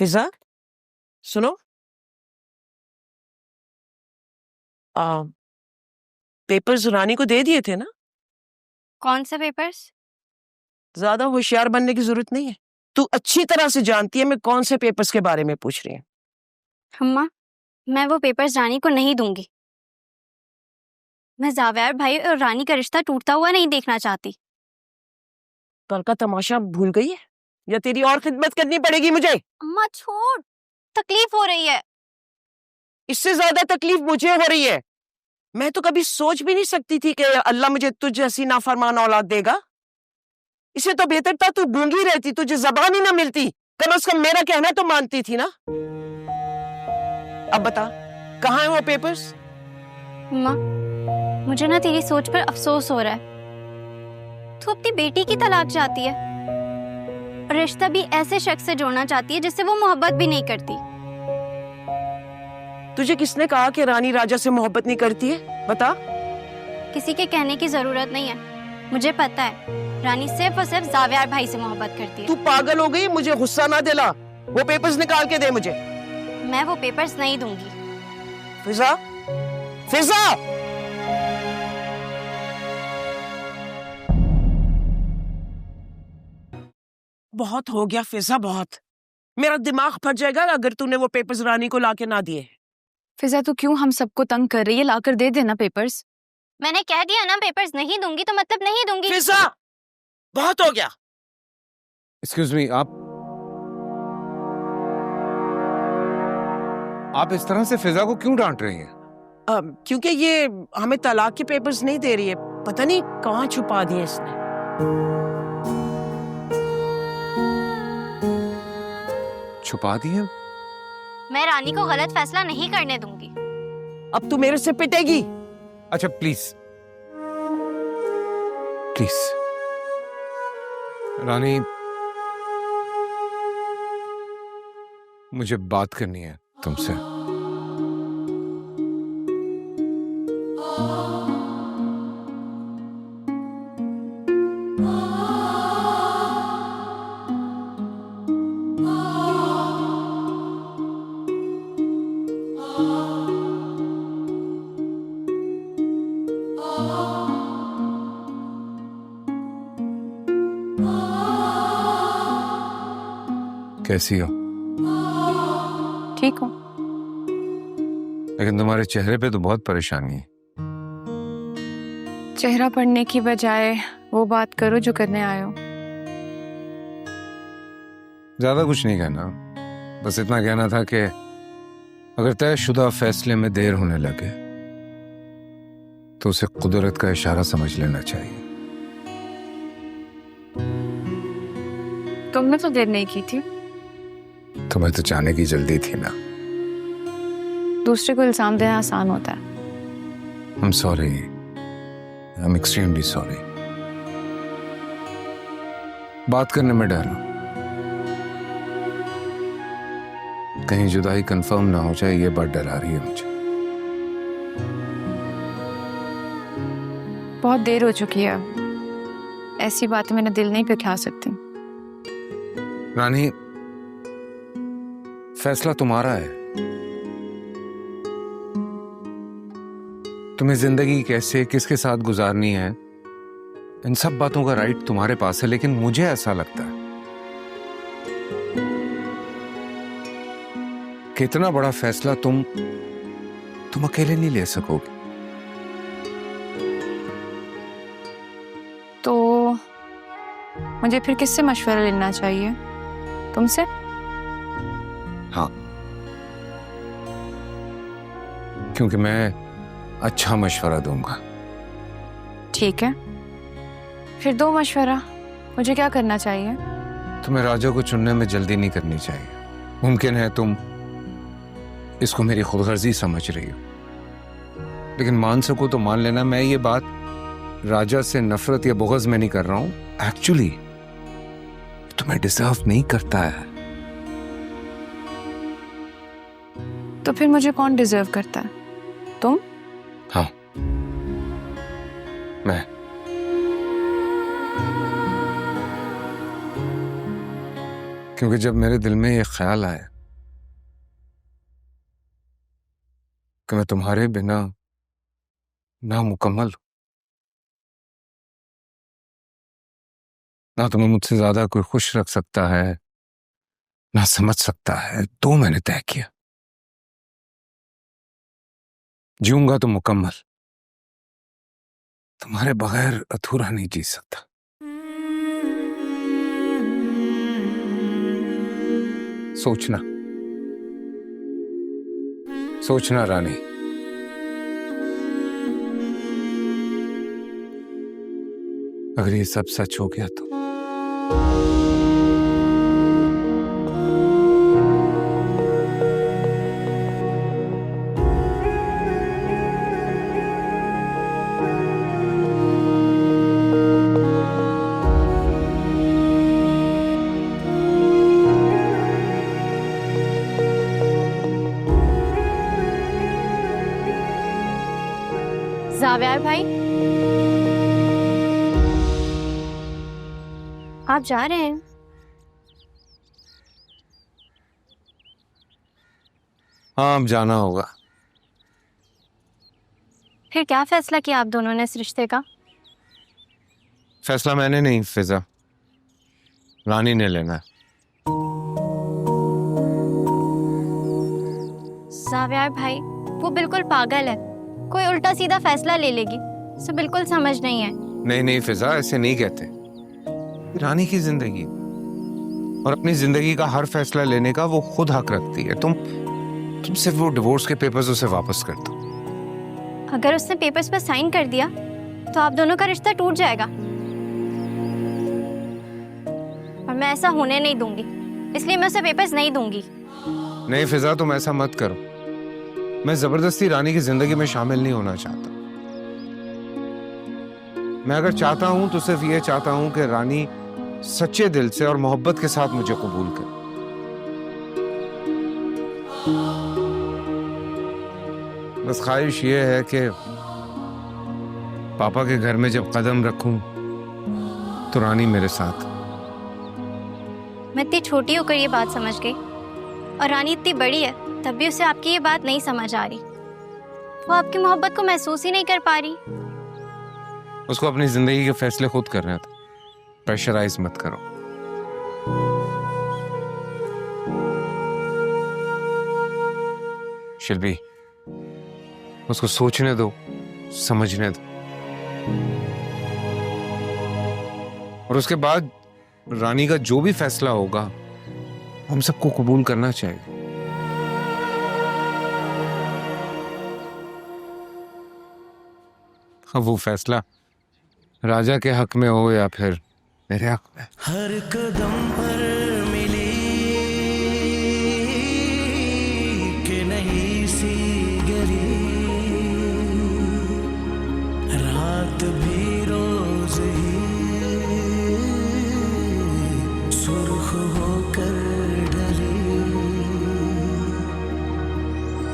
फिजा, सुनो। पेपर्स रानी को दे दिए थे ना? कौन से पेपर्स? ज्यादा होशियार बनने की जरूरत नहीं है। तू अच्छी तरह से जानती है मैं कौन से पेपर्स के बारे में पूछ रही हूँ। अम्मा, मैं वो पेपर्स रानी को नहीं दूंगी। मैं जावेर भाई और रानी का रिश्ता टूटता हुआ नहीं देखना चाहती। कल का तमाशा भूल गई है या तेरी और खिदमत करनी पड़ेगी मुझे? अम्मा छोड़, तकलीफ हो रही है। इससे ज्यादा तकलीफ मुझे हो रही है। मैं तो कभी सोच भी नहीं सकती थी कि अल्लाह मुझे तुझ जैसी नाफरमान औलाद देगा। इसे तो बेहतर था तू गूंगी रहती, तुझे जबान ही ना मिलती, कम से कम मेरा कहना तो मानती थी ना। अब बता, कहाँ है वो पेपर्स? अम्मा, मुझे ना तेरी सोच पर अफसोस हो रहा है। तू अपनी बेटी की तलाक चाहती है और रिश्ता भी ऐसे शख्स से जोड़ना चाहती है जिससे वो मोहब्बत भी नहीं करती। तुझे किसने कहा कि रानी राजा से मोहब्बत नहीं करती है? बता। किसी के कहने की जरूरत नहीं है, मुझे पता है। रानी सिर्फ और सिर्फ जावेर भाई से मोहब्बत करती है। तू पागल हो गई, मुझे गुस्सा ना दिला। वो पेपर्स निकाल के दे मुझे। मैं वो पेपर्स नहीं दूंगी। फिजा, फिजा! बहुत हो गया फिजा, बहुत। मेरा दिमाग फट जाएगा अगर तूने वो पेपर्स रानी को लाके ना दिए। फिजा, तू क्यों हम सबको तंग कर रही है? लाकर दे देना पेपर्स। मैंने कह दिया ना, पेपर्स नहीं दूंगी तो मतलब नहीं दूंगी। फिजा, बहुत हो गया। एक्सक्यूज मी, आप इस तरह से फिजा को क्यों डांट रही हैं? क्योंकि ये हमें तलाक के पेपर्स नहीं दे रही है। पता नहीं कहाँ छुपा दिए इसने। छुपा दिए? मैं रानी को गलत फैसला नहीं करने दूंगी। अब तू मेरे से पिटेगी? अच्छा प्लीज प्लीज रानी, मुझे बात करनी है तुमसे। कैसी हो? ठीक हो? लेकिन तुम्हारे चेहरे पे तो बहुत परेशानी है। चेहरा पढ़ने की बजाय वो बात करो जो करने आए हो। ज्यादा कुछ नहीं कहना, बस इतना कहना था कि अगर तयशुदा फैसले में देर होने लगे तो उसे कुदरत का इशारा समझ लेना चाहिए। तुमने तो देर नहीं की थी। तुम्हें तो जाने की जल्दी थी ना। दूसरे को इल्जाम देना आसान होता है। I'm sorry, I'm extremely sorry। बात करने में डर हूं, कहीं जुदाई कंफर्म ना हो जाए, ये बात डरा रही है मुझे। बहुत देर हो चुकी है, ऐसी बातें मेरा दिल नहीं पे खा सकती। रानी, फैसला तुम्हारा है। तुम्हें जिंदगी कैसे किसके साथ गुजारनी है, इन सब बातों का राइट तुम्हारे पास है। लेकिन मुझे ऐसा लगता है कि इतना बड़ा फैसला तुम अकेले नहीं ले सकोगे। तो मुझे फिर किससे मशवरा लेना चाहिए? तुमसे? हाँ, क्योंकि मैं अच्छा मशवरा दूंगा। ठीक है, फिर दो मशवरा। मुझे क्या करना चाहिए? तुम्हें राजा को चुनने में जल्दी नहीं करनी चाहिए। मुमकिन है तुम इसको मेरी खुदगर्जी समझ रही हो, लेकिन मान सको तो मान लेना, मैं ये बात राजा से नफरत या बुग़्ज़ में नहीं कर रहा हूं। एक्चुअली तुम्हें डिजर्व नहीं करता है। तो फिर मुझे कौन डिजर्व करता है? तुम? हाँ, मैं। क्योंकि जब मेरे दिल में ये ख्याल आया कि मैं तुम्हारे बिना नामुकम्मल हूं। ना तुम्हें मुझसे ज्यादा कोई खुश रख सकता है, ना समझ सकता है। तो मैंने तय किया, जीऊंगा तो मुकम्मल, तुम्हारे बगैर अधूरा नहीं जी सकता। सोचना, सोचना रानी। अगर ये सब सच हो गया तो जावेर भाई, आप जा रहे हैं? हाँ, अब जाना होगा। फिर क्या फैसला किया आप दोनों ने इस रिश्ते का? फैसला मैंने नहीं फिजा, रानी ने लेना है। जावेर भाई, वो बिल्कुल पागल है, कोई उल्टा सीधा फैसला ले लेगी, उसे बिल्कुल समझ नहीं है। नहीं नहीं फिजा, ऐसे नहीं कहते। रानी की जिंदगी और अपनी जिंदगी का हर फैसला लेने का वो खुद हक रखती है। तुम सिर्फ वो डिवोर्स के पेपर्स उसे वापस कर दो। अगर उसने पेपर्स पर साइन कर दिया तो आप दोनों का रिश्ता टूट जाएगा, और मैं ऐसा होने नहीं दूंगी, इसलिए मैं उसे पेपर्स नहीं दूंगी। नहीं फिजा, तुम ऐसा मत करो। मैं जबरदस्ती रानी की जिंदगी में शामिल नहीं होना चाहता। मैं अगर चाहता हूं तो सिर्फ ये चाहता हूं कि रानी सच्चे दिल से और मोहब्बत के साथ मुझे कबूल करे। बस ख्वाहिश ये है कि पापा के घर में जब कदम रखूं तो रानी मेरे साथ। मैं इतनी छोटी होकर ये बात समझ गई, और रानी इतनी बड़ी है तब भी उसे आपकी ये बात नहीं समझ आ रही। वो आपकी मोहब्बत को महसूस ही नहीं कर पा रही। उसको अपनी जिंदगी के फैसले खुद करना था, प्रेशराइज मत करो। शिल्पी, उसको सोचने दो, समझने दो, और उसके बाद रानी का जो भी फैसला होगा हम सबको कबूल करना चाहिए। अब वो फैसला राजा के हक में हो या फिर मेरे हक में। हर कदम पर मिली कि नहीं सी गली, रात भी रोज ही सुर्ख होकर ढली,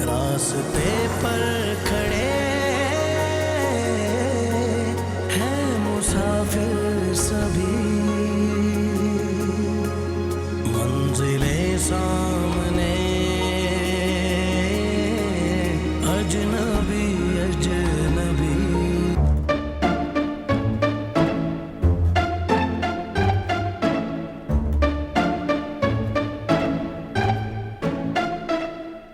रास्ते पर खड़ी